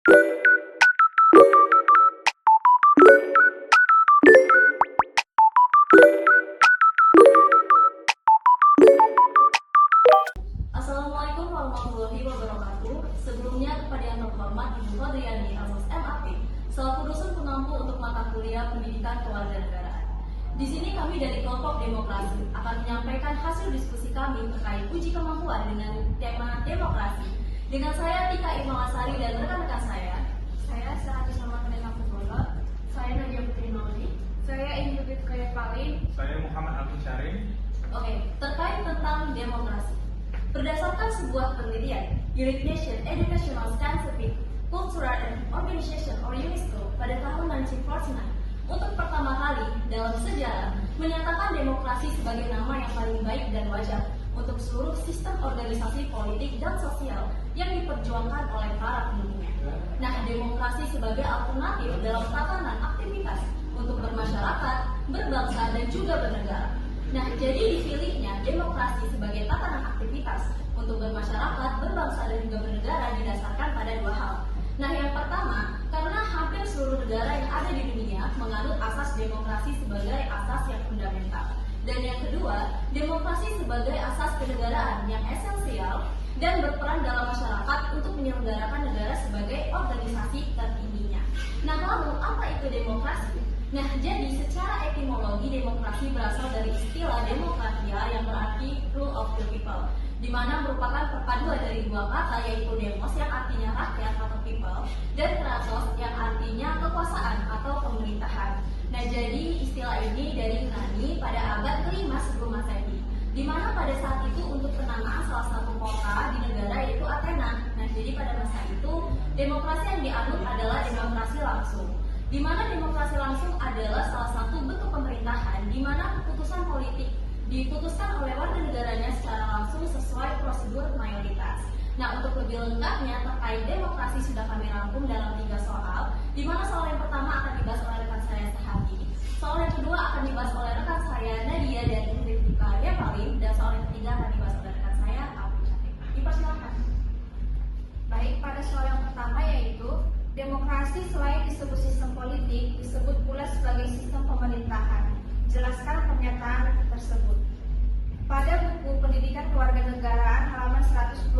Assalamualaikum warahmatullahi wabarakatuh. Sebelumnya kepada yang terhormat Ibu Fadriani Asos MAP, selaku dosen pengampu untuk mata kuliah Pendidikan Kewarganegaraan. Di sini kami dari kelompok Demokrasi akan menyampaikan hasil diskusi kami terkait uji kemampuan dengan tema demokrasi. Dengan saya Tika Irmalasari dan rekan-rekan saya Seratus Muhammad Nena Pugolo, saya Nadia Putri Maudi, saya Ingrid Kaya Paling, saya Muhammad Abdul Syarim. Oke, terkait tentang demokrasi. Berdasarkan sebuah penelitian, United Nations Educational, Scientific, Cultural and Organization or UNESCO pada tahun 1949 untuk pertama kali dalam sejarah menyatakan demokrasi sebagai nama yang paling baik dan wajar untuk seluruh sistem organisasi politik dan sosial yang diperjuangkan oleh para pendukungnya. Nah, demokrasi sebagai alternatif dalam tatanan aktivitas untuk bermasyarakat, berbangsa, dan juga bernegara. Nah, jadi dipilihnya demokrasi sebagai tatanan aktivitas untuk bermasyarakat, berbangsa, dan juga bernegara didasarkan pada dua hal. Nah, yang pertama, karena hampir seluruh negara yang ada di dunia menganut asas demokrasi sebagai asas yang fundamental. Dan yang kedua, demokrasi sebagai asas kenegaraan yang esensial dan berperan dalam masyarakat untuk menyelenggarakan negara sebagai organisasi tertingginya. Nah, lalu apa itu demokrasi? Nah, jadi secara etimologi demokrasi berasal dari istilah demokratia yang berarti rule of the people, di mana merupakan perpaduan dari dua kata yaitu demos yang artinya rakyat atau people dan kratos yang artinya kekuasaan atau pemerintahan. Nah, jadi istilah ini dari Yunani pada abad ke-5 sebelum Masehi, di mana pada saat itu untuk penamaan salah satu kota di negara yaitu Athena. Nah, jadi pada masa itu demokrasi yang dianut adalah demokrasi langsung, di mana demokrasi langsung adalah salah satu bentuk pemerintahan di mana keputusan politik diputuskan oleh warga negaranya secara langsung sesuai prosedur mayoritas. Nah, untuk lebih lengkapnya terkait demokrasi sudah kami rangkum dalam 3 soal, di mana soal yang pertama akan dibahas oleh rekan saya Sahati, soal yang kedua akan dibahas oleh rekan saya Nadia dan Ingrid Kaya Paling, dan soal yang ketiga akan dibahas oleh rekan saya Abu Cantik. Dipersilakan. Baik, pada soal yang pertama yaitu demokrasi selain disebut sistem politik, disebut pula sebagai sistem pemerintahan. Jelaskan pernyataan tersebut. Pada buku Pendidikan Kewarganegaraan halaman 124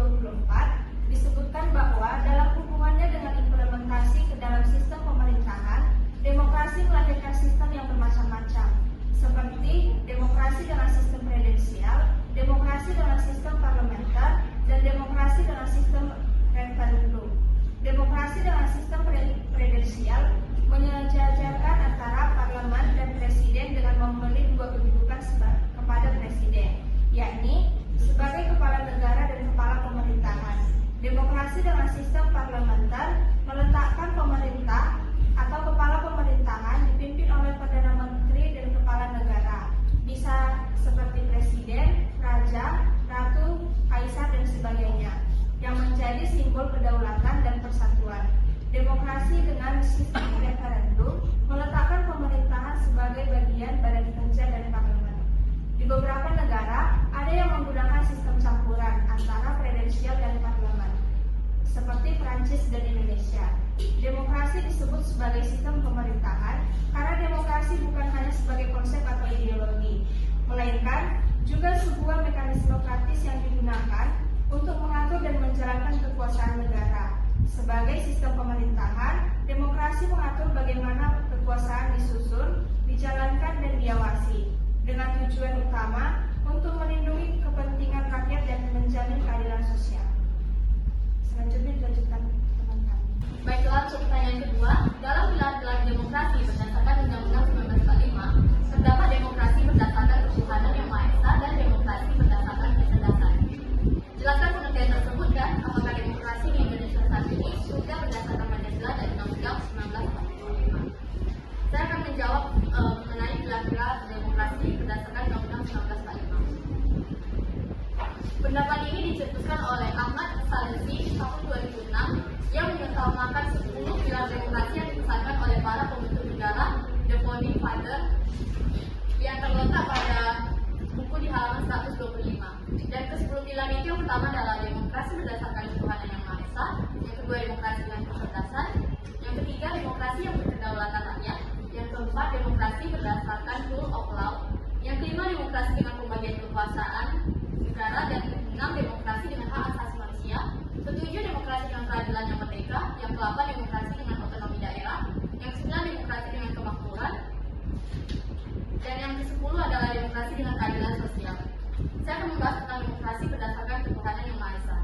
disebutkan bahwa dalam hubungannya dengan implementasi ke dalam sistem pemerintahan, demokrasi melahirkan sistem yang bermacam-macam, seperti demokrasi dengan sistem presidensial, demokrasi dengan sistem parlementer, dan demokrasi dengan sistem referendum. Demokrasi dengan sistem presidensial menyejajarkan antara parlemen dan presiden dengan memberi dua kedudukan kepada presiden, yakni sebagai kepala negara dan kepala pemerintahan. Demokrasi dengan sistem parlementer meletakkan pemerintah atau kepala pemerintahan dipimpin oleh Perdana Menteri dan kepala negara, bisa seperti presiden, raja, ratu, kaisar, dan sebagainya, yang menjadi simbol kedaulatan dan persatuan. Demokrasi dengan sistem referendum meletakkan pemerintahan sebagai bagian badan kerja dari parlemen. Di beberapa negara ada yang menggunakan sistem campuran antara presidensial dan parlemen, seperti Prancis dan Indonesia. Demokrasi disebut sebagai sistem pemerintahan karena demokrasi bukan hanya sebagai konsep atau ideologi, melainkan juga sebuah mekanisme praktis yang digunakan untuk mengatur dan menjalankan kekuasaan negara. Sebagai sistem pemerintahan, demokrasi mengatur bagaimana kekuasaan disusun, dijalankan, dan diawasi, dengan tujuan utama untuk melindungi kepentingan rakyat dan menjamin keadilan sosial. Selanjutnya dilanjutkan teman kami. Baiklah, untuk pertanyaan kedua, dalam pilar-pilar demokrasi berdasarkan Undang-Undang 1945, terdapat demokrasi berdasarkan ketuhanan yang Maha Esa dan demokrasi berdasarkan kecerdasan. Jelaskan pengertian tersebut dan apakah demokrasi di Indonesia saat ini sudah berdasarkan Pancasila dan Undang-Undang 1945. Saya akan menjawab mengenai pilar-pilar demokrasi berdasarkan Undang-Undang 1945. Pendapat ini dicetuskan oleh Ahmad Sanusi tahun 2006 yang mengutamakan 10 pilar demokrasi yang dipesankan oleh para pembentuk negara, The Founding Father, yang terletak pada buku di halaman 125. Dan ke-10 pilar itu yang pertama adalah demokrasi berdasarkan ketuhanan yang Maha Esa, yang kedua demokrasi dengan kecerdasan, yang ke-8 demokrasi dengan otonomi daerah, yang ke-9 demokrasi dengan kemakmuran, dan yang ke-10 adalah demokrasi dengan keadilan sosial. Saya akan membahas tentang demokrasi berdasarkan ketuhanan yang Maha Esa.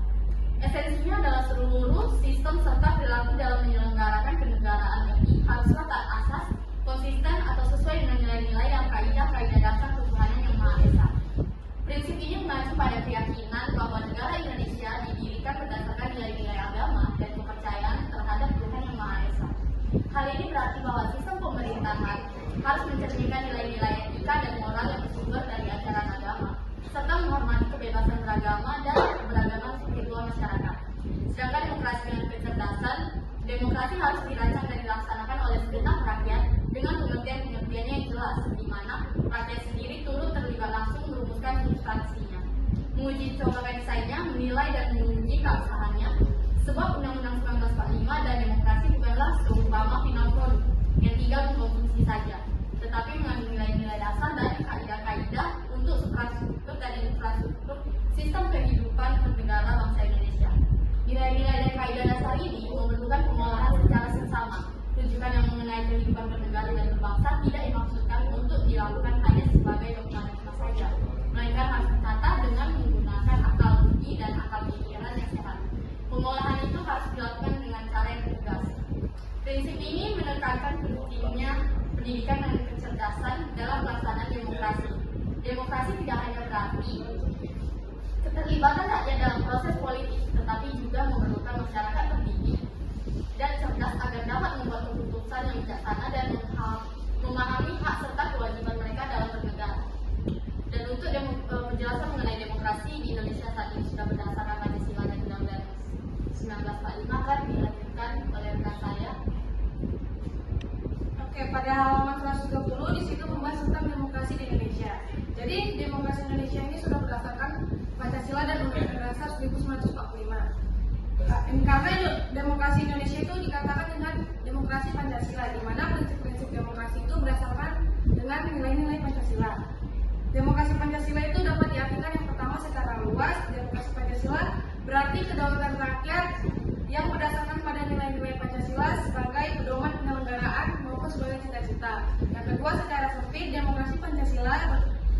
Esensinya adalah seluruh sistem serta perilaku dalam menyelenggarakan kenegaraan negeri haruslah tak asas, konsisten atau sesuai dengan nilai-nilai dan kaidah-kaidah dasar ketuhanan yang Maha Esa. Prinsip ini mengacu pada keyakinan bahwa negara Indonesia didirikan berdasarkan nilai-nilai agama dan kepercayaan terhadap Tuhan yang Maha Esa. Hal ini berarti bahwa sistem pemerintahan harus mencerminkan nilai-nilai etika dan moral yang bersumber dari ajaran agama, serta menghormati kebebasan beragama dan keberagaman spiritual masyarakat. Sedangkan demokrasi dengan kecerdasan, demokrasi harus dirancang dan dilaksanakan oleh segenap rakyat dengan pengertian-pengertiannya yang jelas, di mana rakyat sendiri turut terlibat langsung merumuskan substansinya, menguji coba websitenya, menilai dan menguji keabsahannya. Sebab Undang-Undang 1945 dan demokrasi bukanlah seumpama final produk yang tinggal mengkonsumsi saja, tetapi mengandung nilai-nilai dasar dan kaidah-kaidah untuk infrastruktur dan infrastruktur sistem kehidupan bernegara bangsa Indonesia. Nilai-nilai dan kaidah dasar ini membentukkan pengolahan secara seksama. Rujukan yang mengenai kehidupan bernegara dan berbangsa tidak dimaksudkan untuk dilakukan hanya sebagai dogmatisme saja, melainkan harus ditata dengan menggunakan akal budi dan akal pikiran yang sehat. Pengolahan itu harus dilakukan dengan cara yang tegas. Prinsip ini menekankan pentingnya pendidikan dan kecerdasan dalam pelaksanaan demokrasi. Demokrasi tidak hanya berarti keterlibatan rakyat dalam proses politik, tetapi juga memerlukan masyarakat terdidik dan cerdas agar dapat membuat keputusan yang bijaksana dan memahami hak serta kewajiban mereka dalam bernegara. Dan untuk penjelasan mengenai demokrasi di Indonesia saat ini sudah berdasarkan Pancasila dan Undang-Undang 1945 akan dilanjutkan oleh rekan saya. Oke, pada halaman 130 di situ membahas tentang demokrasi di Indonesia. Jadi demokrasi Indonesia ini sudah berdasarkan Pancasila dan Undang-Undang Dasar 1945. Karena demokrasi Indonesia itu dikatakan dengan demokrasi Pancasila, di mana prinsip-prinsip demokrasi itu berdasarkan dengan nilai-nilai Pancasila. Demokrasi Pancasila itu dapat diartikan yang pertama secara luas. Demokrasi Pancasila berarti kedaulatan rakyat yang berdasarkan pada nilai-nilai Pancasila sebagai pedoman penyelenggaraan maupun sebagai cita-cita. Yang kedua secara sempit, demokrasi Pancasila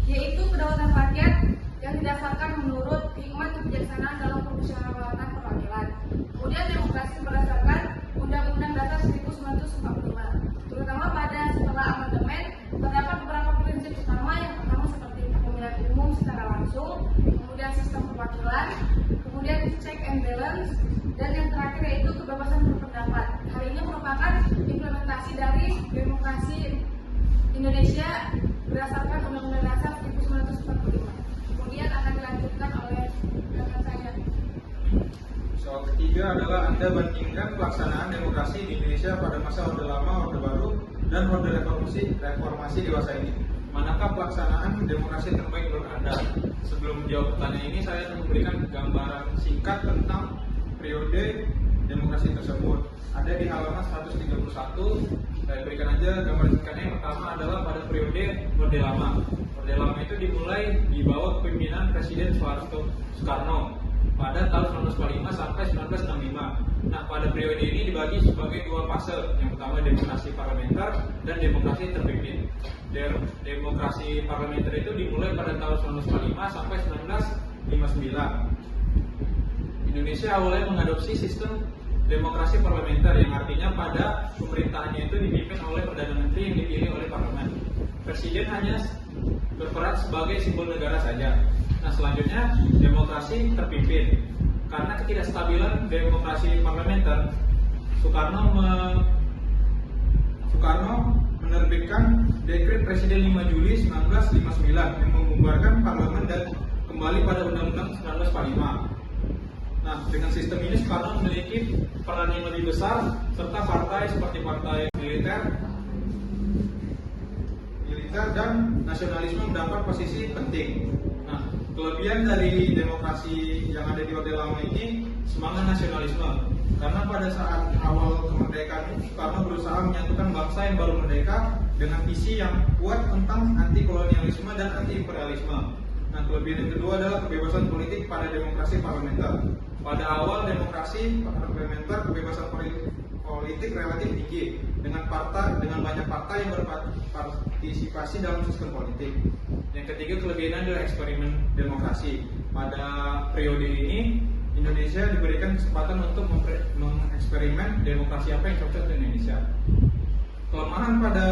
yaitu kedaulatan rakyat yang didasarkan menurut hikmat kebijaksanaan dalam permusyawaratan perwakilan. Kemudian demokrasi berdasarkan Undang-Undang Dasar 1945. Terutama pada setelah amandemen terdapat beberapa prinsip utama. Yang pertama seperti pemilihan umum secara langsung, kemudian sistem perwakilan, kemudian check and balance, dan yang terakhir yaitu kebebasan berpendapat. Hal ini merupakan implementasi dari demokrasi Indonesia berdasarkan Undang-Undang Dasar 1945. Kemudian akan dilanjutkan oleh rekan saya. Soal ketiga adalah Anda bandingkan pelaksanaan demokrasi di Indonesia pada masa Orde Lama, Orde Baru, dan Orde Reformasi dewasa ini. Manakah pelaksanaan demokrasi terbaik menurut Anda? Sebelum menjawab pertanyaan ini, saya akan memberikan gambaran singkat tentang periode demokrasi tersebut. Ada di halaman 131. Saya berikan aja gambaran singkatnya. Yang pertama adalah pada periode Orde Lama. Orde Lama itu dimulai di bawah kepemimpinan Presiden Soekarno pada tahun 1945 sampai 1965. Nah, pada periode ini dibagi sebagai dua fase. Yang pertama demokrasi parlementer dan demokrasi terpimpin. Demokrasi parlementer itu dimulai pada tahun 1945 sampai 1959. Indonesia awalnya mengadopsi sistem demokrasi parlementer yang artinya pada pemerintahannya itu dipimpin oleh Perdana Menteri yang dipilih oleh parlemen. Presiden hanya berperan sebagai simbol negara saja. Nah, selanjutnya demokrasi terpimpin. Karena ketidakstabilan demokrasi parlementer, Soekarno menerbitkan Dekret Presiden 5 Juli 1959 yang membubarkan parlemen dan kembali pada Undang-Undang 1945. Nah, dengan sistem ini Soekarno memiliki peran yang lebih besar, serta partai seperti partai militer dan nasionalisme mendapat posisi penting. Nah, kelebihan dari demokrasi yang ada di Orde Lama ini semangat nasionalisme. Karena pada saat awal kemerdekaan ini Soekarno berusaha menyatukan bangsa yang baru merdeka dengan visi yang kuat tentang anti kolonialisme dan anti imperialisme. Nah, kelebihan yang kedua adalah kebebasan politik pada demokrasi parlementer. Pada awal demokrasi parlementer, kebebasan politik politik relatif tinggi dengan banyak partai yang berpartisipasi dalam sistem politik. Yang ketiga, kelebihannya adalah eksperimen demokrasi. Pada periode ini Indonesia diberikan kesempatan untuk mengeksperimen demokrasi apa yang cocok di Indonesia. Kelemahan pada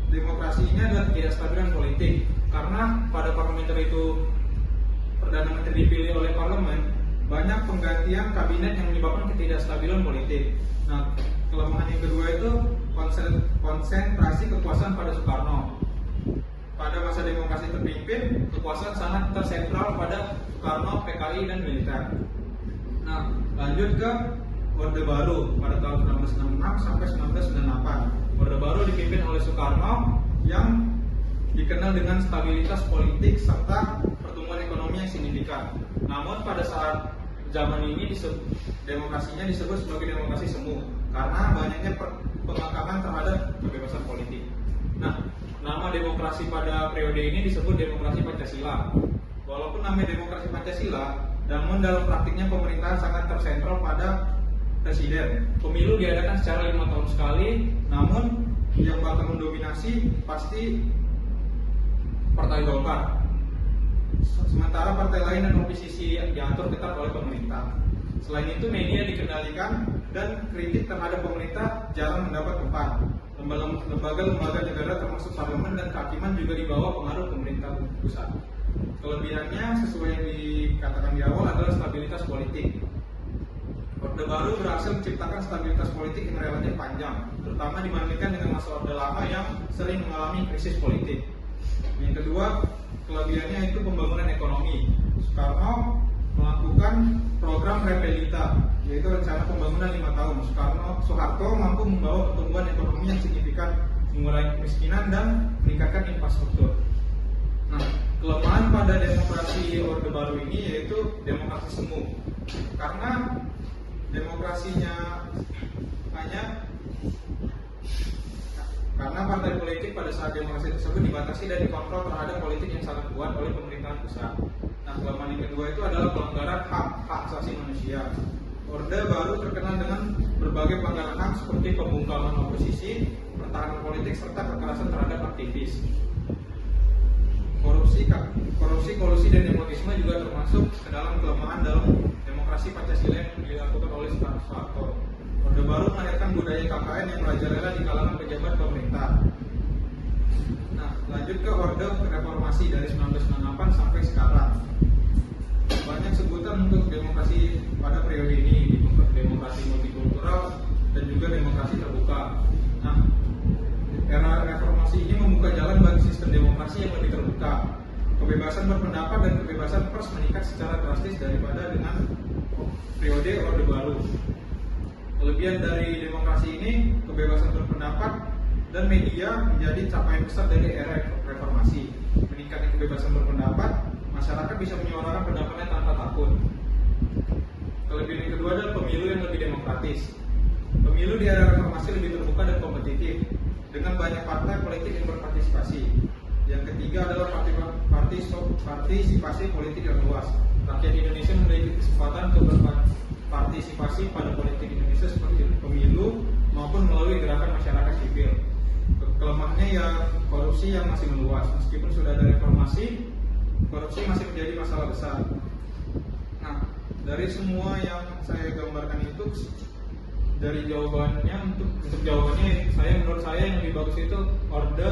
demokrasi ini adalah ketidakstabilan politik, karena pada parlementer itu Perdana Menteri dipilih oleh parlemen, banyak penggantian kabinet yang menyebabkan ketidakstabilan politik. Nah, kelemahan yang kedua itu konsentrasi kekuasaan pada Soekarno. Pada masa demokrasi terpimpin, kekuasaan sangat tersentral pada Soekarno, PKI, dan militer. Nah, lanjut ke Orde Baru pada tahun 1966 sampai 1998. Orde Baru dipimpin oleh Soekarno yang dikenal dengan stabilitas politik serta pertumbuhan ekonomi yang signifikan. Namun pada saat zaman ini demokrasinya disebut sebagai demokrasi semu karena banyaknya pengakaman terhadap kebebasan politik. Nah, nama demokrasi pada periode ini disebut demokrasi Pancasila. Walaupun namanya demokrasi Pancasila, namun dalam praktiknya pemerintahan sangat tersentral pada presiden. Pemilu diadakan secara 5 tahun sekali, namun yang bakal mendominasi pasti Partai Golkar. Sementara partai lain dan oposisi yang diatur ketat oleh pemerintah. Selain itu, media dikendalikan dan kritik terhadap pemerintah jarang mendapat tempat. Lembaga-lembaga negara termasuk parlemen dan kehakiman juga di bawah pengaruh pemerintah pusat. Kelebihannya sesuai yang dikatakan di awal adalah stabilitas politik. Orde Baru berhasil menciptakan stabilitas politik yang relatif panjang, terutama dibandingkan dengan masa Orde Lama yang sering mengalami krisis politik. Yang kedua, kelebihannya itu pembangunan ekonomi. Soekarno melakukan program Repelita, yaitu rencana pembangunan 5 tahun. Soeharto mampu membawa pertumbuhan ekonomi yang signifikan, mengurangi kemiskinan dan meningkatkan infrastruktur. Nah, kelemahan pada demokrasi Orde Baru ini yaitu demokrasi semu, karena demokrasinya karena partai politik pada saat demokrasi tersebut dibatasi dan dikontrol terhadap politik yang sangat kuat oleh pemerintahan pusat. Nah, kelemahan yang kedua itu adalah pelanggaran hak asasi manusia. Orde Baru terkenal dengan berbagai pelanggaran HAM seperti pembungkaman oposisi, pertahanan politik, serta kekerasan terhadap aktivis. Korupsi, kolusi, dan nepotisme juga termasuk ke dalam kelemahan dalam demokrasi Pancasila yang dilakukan oleh Soeharto. Orde Baru melahirkan budaya KKN yang merajalela di kalangan pejabat pemerintah. Nah, lanjut ke Orde Reformasi dari 1998 sampai sekarang. Banyak sebutan untuk demokrasi pada periode ini, demokrasi multikultural dan juga demokrasi terbuka. Nah, era reformasi ini membuka jalan bagi sistem demokrasi yang lebih terbuka. Kebebasan berpendapat dan kebebasan pers meningkat secara drastis daripada dengan periode Orde Baru. Kelebihan dari demokrasi ini, kebebasan berpendapat dan media menjadi capaian besar dari era reformasi. Meningkatnya kebebasan berpendapat, masyarakat bisa menyuarakan pendapatnya tanpa takut. Kelebihan yang kedua adalah pemilu yang lebih demokratis. Pemilu di era reformasi lebih terbuka dan kompetitif, dengan banyak partai politik yang berpartisipasi. Yang ketiga adalah partisipasi politik yang luas. Rakyat Indonesia memiliki kesempatan untuk berpartisipasi pada politik Indonesia seperti pemilu maupun melalui gerakan masyarakat sipil. Kelemahannya ya korupsi yang masih meluas. Meskipun sudah ada reformasi, korupsi masih menjadi masalah besar. Nah, dari semua yang saya gambarkan itu, dari jawabannya untuk jawabannya menurut saya yang lebih bagus itu Orde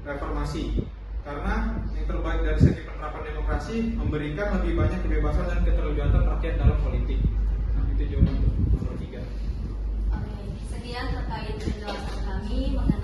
Reformasi, karena yang terbaik dari segi penerapan demokrasi memberikan lebih banyak kebebasan dan keterlibatan rakyat dalam politik. Nah, itu jawaban untuk nomor 3. Oke, sekian terkait penjelasan kami mengenai